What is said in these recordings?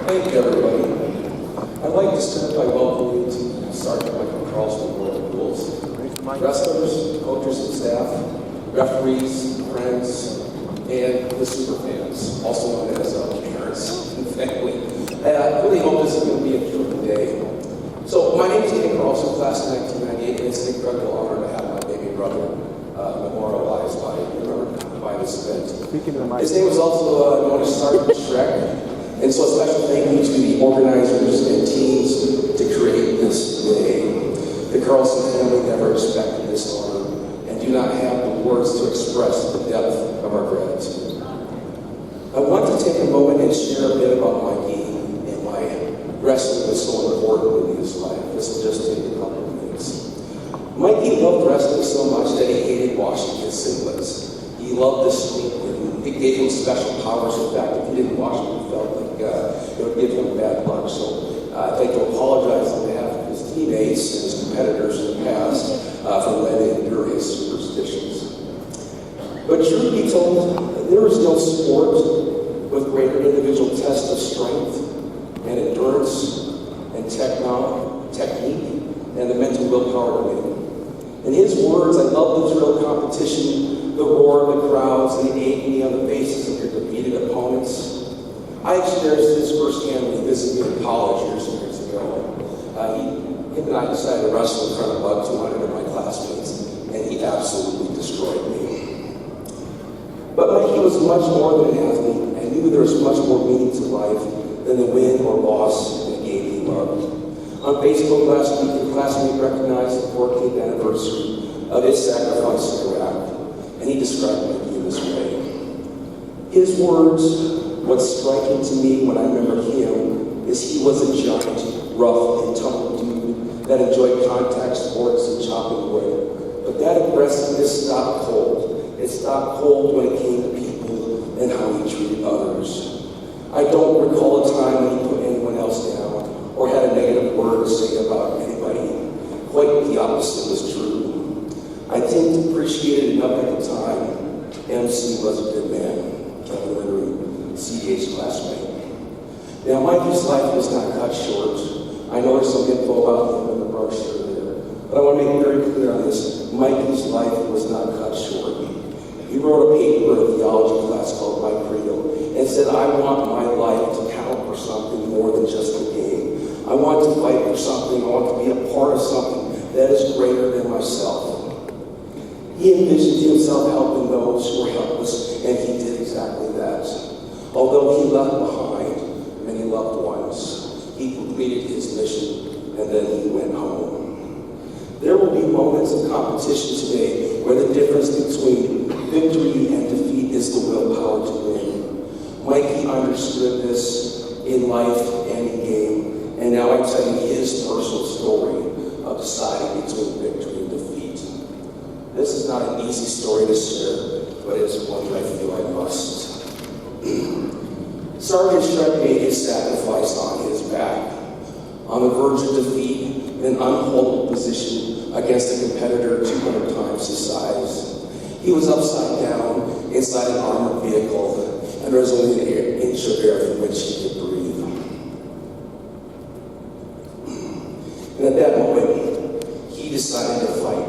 Thank you, everybody. I'd like to start by welcoming you to Sergeant Michael Carlson Rules. Wrestlers, coaches and staff, referees, friends, and the super fans, also known as parents and family. I really hope this is going to be a terrific day. So, my name is Ken Carlson, class of 1998, and it's an incredible honor to have my baby brother memorialized by this event. His name was also known as Sergeant Shrek. And so a special thank you to the organizers and teams to create this day. The Carlson family never expected this honor and do not have the words to express the depth of our gratitude. I want to take a moment and share a bit about Mikey and why wrestling was so important in his life. This will just take a couple of minutes. Mikey loved wrestling so much that he hated washing his singlets. He loved the street. It gave him special powers. In fact, if he didn't wash them, he felt like it would give him bad luck. So I'd like to apologize on behalf of his teammates and his competitors in the past for letting endure his superstitions. But truth be told, there is no sport with greater individual test of strength and endurance and technique and the mental willpower to win. In his words, I love the thrill competition, the roar of the crowds, and the agony on the faces of your defeated opponents. I experienced this firsthand when he visited me in college years ago. Him and I decided to wrestle in front of about 200 of my classmates, and he absolutely destroyed me. But Mikey was much more than an athlete, and knew there was much more meaning to life than the win or loss in a game he loved. On Facebook last week, a classmate recognized the 14th anniversary of his sacrifice in Iraq, and he described Mikey in this way. His words, what's striking to me when I remember him, is he was a giant, rough, and tumble dude that enjoyed contact sports and chopping wood. But that aggressiveness stopped cold. It stopped cold when it came to people and how he treated others. I don't recall a time when he put anyone else down or had a negative word to say about anybody. Quite the opposite was true. I didn't appreciate it enough at the time. MC was a good man, Kevin Literary, CH classmate. Now, Mikey's life was not cut short. I know there's some info about him in the brochure there, but I want to make it very clear on this. Mikey's life was not cut short. He wrote a paper in a theology class called My Credo and said, I want my life to count for something more than just a game. I want to fight for something. I want to be a part of something that is greater than myself. He envisioned himself helping those who were helpless, and he did exactly that. Although he left behind many loved ones, he completed his mission, and then he went home. There will be moments of competition today where the difference between victory and defeat is the willpower to win. Mikey understood this in life and in game. And now I tell you his personal story of deciding between victory and defeat. This is not an easy story to share, but it is one that I feel I must. Sergeant Shrek made his sacrifice on his back, on the verge of defeat in an unholdable position against a competitor 200 times his size. He was upside down inside an armored vehicle, and there was only an inch of air from which he could breathe. And at that moment, he decided to fight.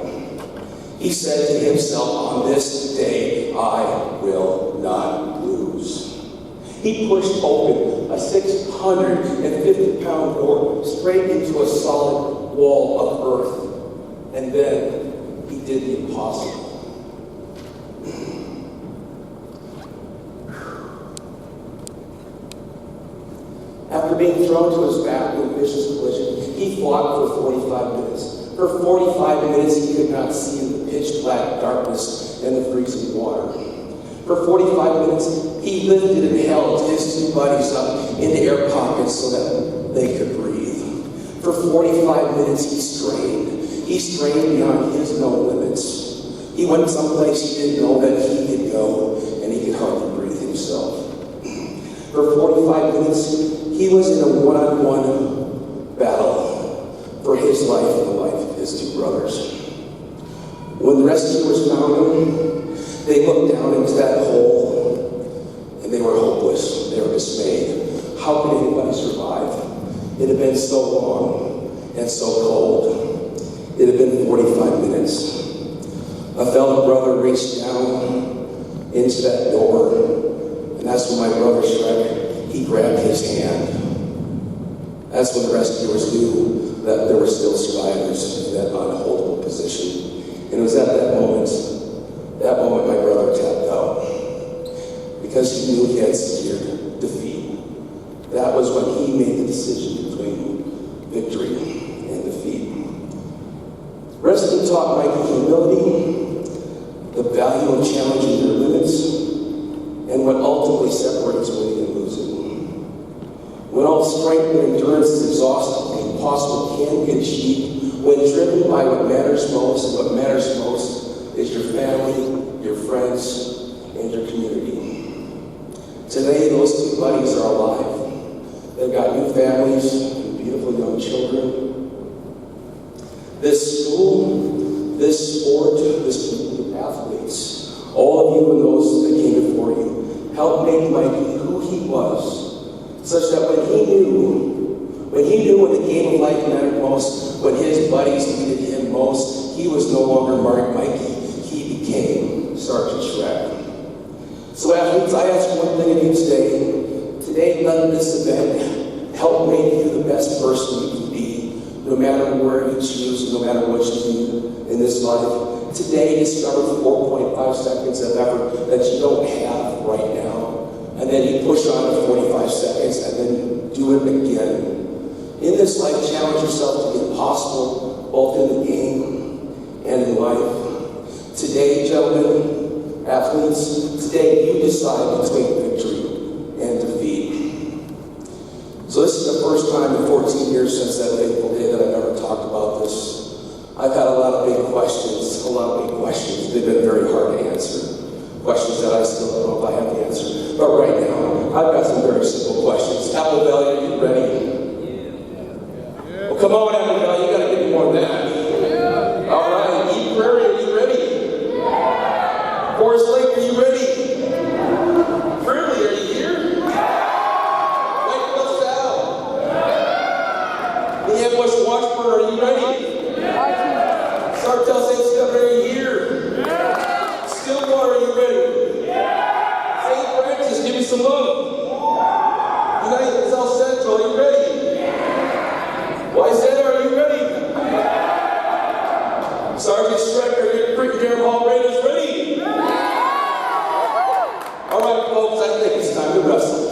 He said to himself, on this day, I will not lose. He pushed open a 650-pound door straight into a solid wall of earth. And then he did the impossible. After being thrown to his back in a vicious collision, he fought for 45 minutes. For 45 minutes, he could not see in the pitch-black darkness and the freezing water. For 45 minutes, he lifted and held his two buddies up in the air pockets so that they could breathe. For 45 minutes, he strained. He strained beyond his known limits. He went someplace he didn't know that he could go, and he could hardly breathe himself. For 45 minutes, he was in a one-on-one battle for his life and the life of his two brothers. When the rescuers found him, they looked down into that hole, and they were hopeless. They were dismayed. how could anybody survive? It had been so long and so cold. It had been 45 minutes. A fellow brother reached down into that door, and that's when my brother Shrek, he grabbed his hand. That's when the rescuers knew that there were still survivors in that unholdable position. And it was at that moment my brother tapped out. Because he knew he had secured defeat. That was when he made the decision between victory and defeat. Wrestling taught Mikey humility, the value of challenging your limits, and what ultimately separates winning and losing. When all strength and endurance is exhausted, the impossible can be achieved when driven by what matters most, and what matters most is your family, your friends, and your community. Today, those two buddies are alive. They've got new families and beautiful young children. This school, this sport, this community of athletes, all of you and those that came before you, helped make Mikey who he was, such that when he knew when the game of life mattered most, when his buddies needed him most, he was no longer Mikey, he became Sergeant Shrek. So athletes, I ask one thing of you today. Today, let this event help make you the best person you can be, no matter where you choose, no matter what you do in this life. Today, discover 4.5 seconds of effort that you don't have right now. And then you push on to 45 seconds and then do it again. In this life, challenge yourself to the impossible, both in the game and in life. Today, gentlemen, athletes, today you decide between victory and defeat. So this is the first time in 14 years since that fateful day that I've ever talked about this. I've had a lot of big questions. They've been very hard to answer. Questions that I still don't know if I have the answer. But right now, I've got some very simple questions. Apple Valley, are you ready? Well, come on, Apple Valley, you gotta give me more than that. All right, Eat Prairie, are you ready? Forest Lake, are you ready? Fairley, are you here? Lake LaSalle. Minneapolis, Washburn, are you ready? Sartell, St. Stephen, are you here? Stillwater, are you ready? St. Francis, give me some love. United South Central, are you ready? Wyzetta, are you ready? Sergeant Shrek, are your Cretin-Derham Hall Raiders ready? All right, folks, I think it's time to wrestle.